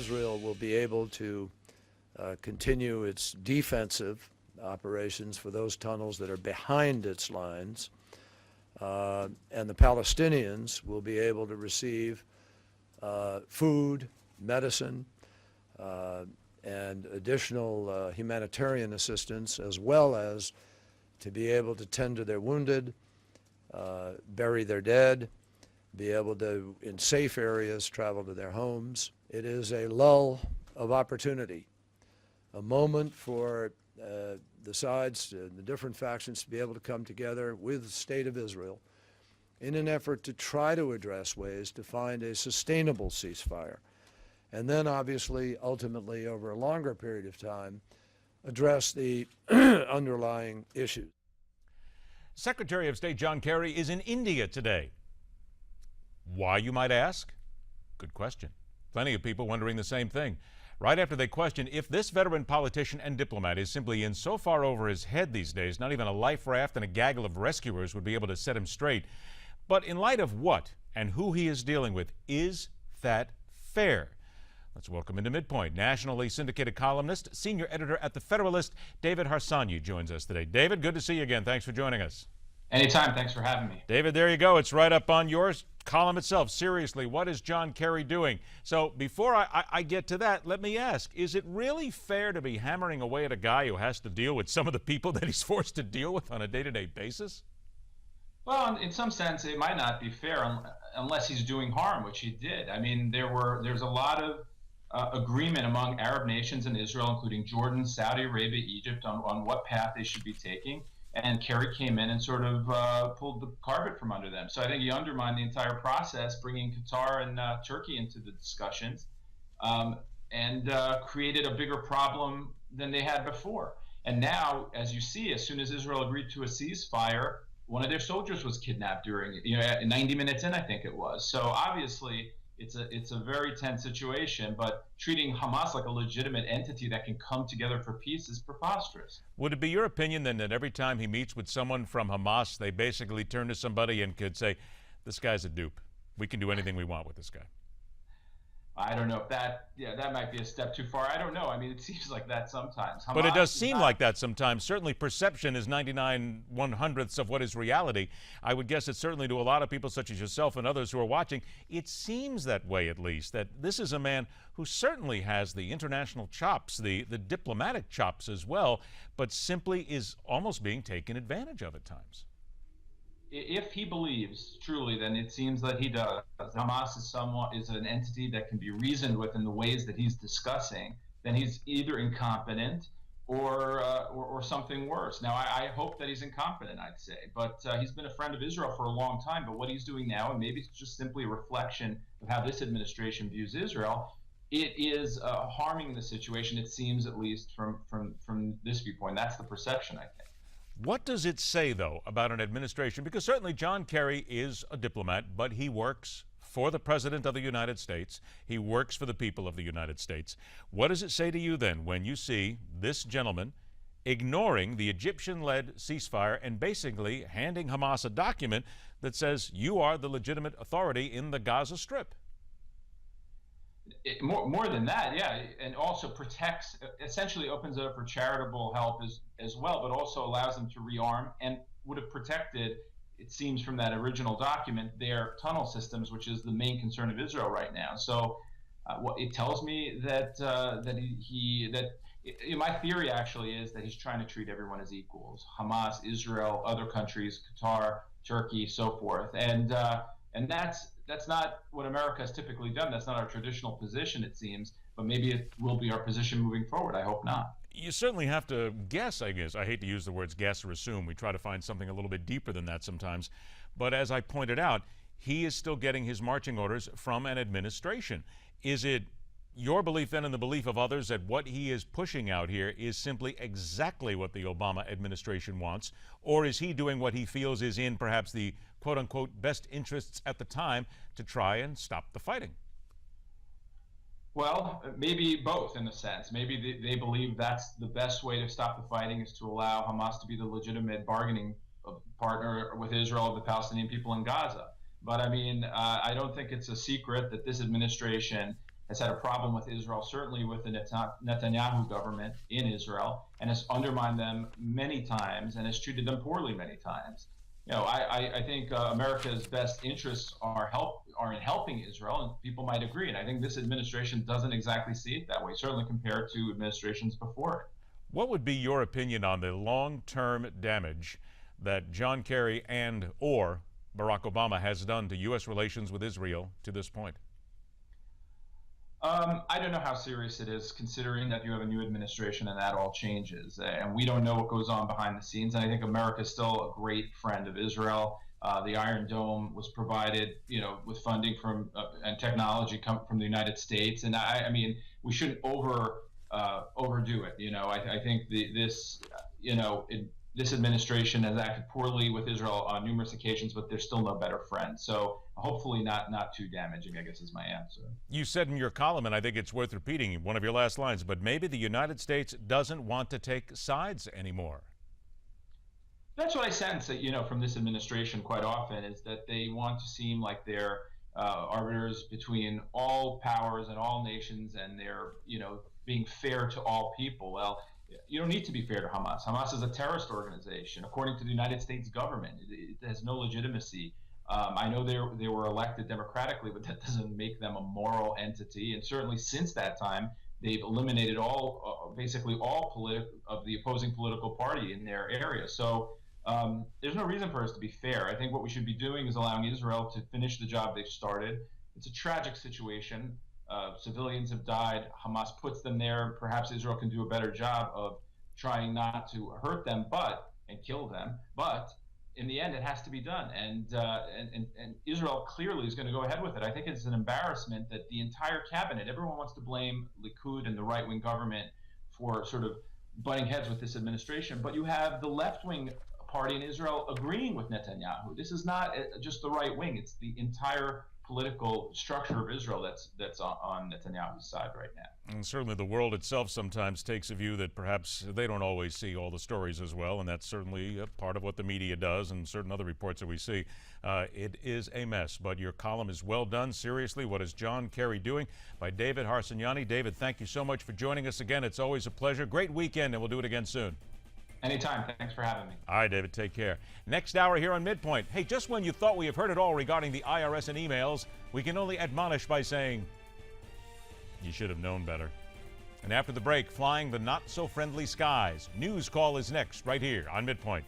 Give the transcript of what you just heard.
Israel will be able to continue its defensive operations for those tunnels that are behind its lines, and the Palestinians will be able to receive food, medicine, and additional humanitarian assistance, as well as to be able to tend to their wounded, bury their dead, be able to, in safe areas, travel to their homes. It is a lull of opportunity, a moment for the sides, the different factions, to be able to come together with the State of Israel in an effort to try to address ways to find a sustainable ceasefire. And then, obviously, ultimately, over a longer period of time, address the underlying issues. Secretary of State John Kerry is in India today. Why, you might ask? Good question. Plenty of people wondering the same thing. Right after they question if this veteran politician and diplomat is simply in so far over his head these days, not even a life raft and a gaggle of rescuers would be able to set him straight. But in light of what and who he is dealing with, is that fair? Let's welcome into MidPoint nationally syndicated columnist, senior editor at The Federalist, David Harsanyi joins us today. David, good to see you again. Thanks for joining us. Anytime. Thanks for having me. David, there you go. It's right up on your column itself. Seriously, what is John Kerry doing? So before I get to that, let me ask, is it really fair to be hammering away at a guy who has to deal with some of the people that he's forced to deal with on a day-to-day basis? Well, in some sense, it might not be fair unless he's doing harm, which he did. I mean, there's a lot of agreement among Arab nations and Israel, including Jordan, Saudi Arabia, Egypt, on what path they should be taking. And Kerry came in and sort of pulled the carpet from under them. So I think he undermined the entire process, bringing Qatar and Turkey into the discussions, and created a bigger problem than they had before. And now, as you see, as soon as Israel agreed to a ceasefire, one of their soldiers was kidnapped during, 90 minutes in, I think it was. So obviously, it's a very tense situation, but treating Hamas like a legitimate entity that can come together for peace is preposterous. Would it be your opinion then that every time he meets with someone from Hamas, they basically turn to somebody and could say, this guy's a dupe. We can do anything we want with this guy? I don't know if that might be a step too far. I don't know. I mean, it seems like that sometimes. But it does seem like that sometimes. Certainly perception is 99/100ths of what is reality. I would guess it's certainly to a lot of people such as yourself and others who are watching, it seems that way at least, that this is a man who certainly has the international chops, the diplomatic chops as well, but simply is almost being taken advantage of at times. If he believes truly, then it seems that he does. Hamas is an entity that can be reasoned with in the ways that he's discussing. Then he's either incompetent or something worse. Now, I hope that he's incompetent, I'd say, but he's been a friend of Israel for a long time. But what he's doing now, and maybe it's just simply a reflection of how this administration views Israel, it is harming the situation. It seems, at least from this viewpoint, that's the perception, I think. What does it say, though, about an administration? Because certainly John Kerry is a diplomat, but he works for the President of the United States. He works for the people of the United States. What does it say to you, then, when you see this gentleman ignoring the Egyptian-led ceasefire and basically handing Hamas a document that says you are the legitimate authority in the Gaza Strip? More than that, yeah, and also protects, essentially opens it up for charitable help as well, but also allows them to rearm and would have protected, it seems from that original document, their tunnel systems, which is the main concern of Israel right now. So what it tells me that my theory actually is that he's trying to treat everyone as equals: Hamas, Israel, other countries, Qatar, Turkey, so forth, and that's not what America has typically done. That's not our traditional position, it seems, but maybe it will be our position moving forward. I hope not. You certainly have to guess, I guess. I hate to use the words guess or assume. We try to find something a little bit deeper than that sometimes. But as I pointed out, he is still getting his marching orders from an administration. Is it your belief then and the belief of others that what he is pushing out here is simply exactly what the Obama administration wants? Or is he doing what he feels is in perhaps the quote-unquote best interests at the time to try and stop the fighting? Well, maybe both in a sense. Maybe they believe that's the best way to stop the fighting is to allow Hamas to be the legitimate bargaining partner with Israel, the Palestinian people in Gaza. But I mean, I don't think it's a secret that this administration has had a problem with Israel, certainly with the Netanyahu government in Israel, and has undermined them many times and has treated them poorly many times. I think America's best interests are in helping Israel, and people might agree. And I think this administration doesn't exactly see it that way, certainly compared to administrations before it. What would be your opinion on the long-term damage that John Kerry and or Barack Obama has done to U.S. relations with Israel to this point? I don't know how serious it is, considering that you have a new administration and that all changes. And we don't know what goes on behind the scenes. And I think America is still a great friend of Israel. The Iron Dome was provided, with funding from and technology from the United States. And I mean, we shouldn't overdo it. I think this administration has acted poorly with Israel on numerous occasions, but they're still no better friends. So hopefully not too damaging, I guess, is my answer. You said in your column, and I think it's worth repeating, one of your last lines, but maybe the United States doesn't want to take sides anymore. That's what I sense, from this administration quite often, is that they want to seem like they're arbiters between all powers and all nations, and they're, being fair to all people. Well, you don't need to be fair to Hamas. Hamas is a terrorist organization. According to the United States government, it has no legitimacy. I know they were elected democratically, but that doesn't make them a moral entity. And certainly since that time, they've eliminated basically all of the opposing political party in their area. So there's no reason for us to be fair. I think what we should be doing is allowing Israel to finish the job they've started. It's a tragic situation. Civilians have died. Hamas puts them there. Perhaps Israel can do a better job of trying not to hurt them and kill them. But in the end, it has to be done. And Israel clearly is going to go ahead with it. I think it's an embarrassment that the entire cabinet, everyone wants to blame Likud and the right-wing government for sort of butting heads with this administration. But you have the left-wing party in Israel agreeing with Netanyahu. This is not just the right wing. It's the entire political structure of Israel that's on Netanyahu's side right now. And certainly the world itself sometimes takes a view that perhaps they don't always see all the stories as well, and that's certainly a part of what the media does and certain other reports that we see. It is a mess, but your column is well done. Seriously, What is John Kerry Doing? By David Harsanyi. David, thank you so much for joining us again. It's always a pleasure. Great weekend, and we'll do it again soon. Anytime. Thanks for having me. All right, David, take care. Next hour here on MidPoint. Hey, just when you thought we have heard it all regarding the IRS and emails, we can only admonish by saying, you should have known better. And after the break, flying the not-so-friendly skies. News Call is next, right here on MidPoint.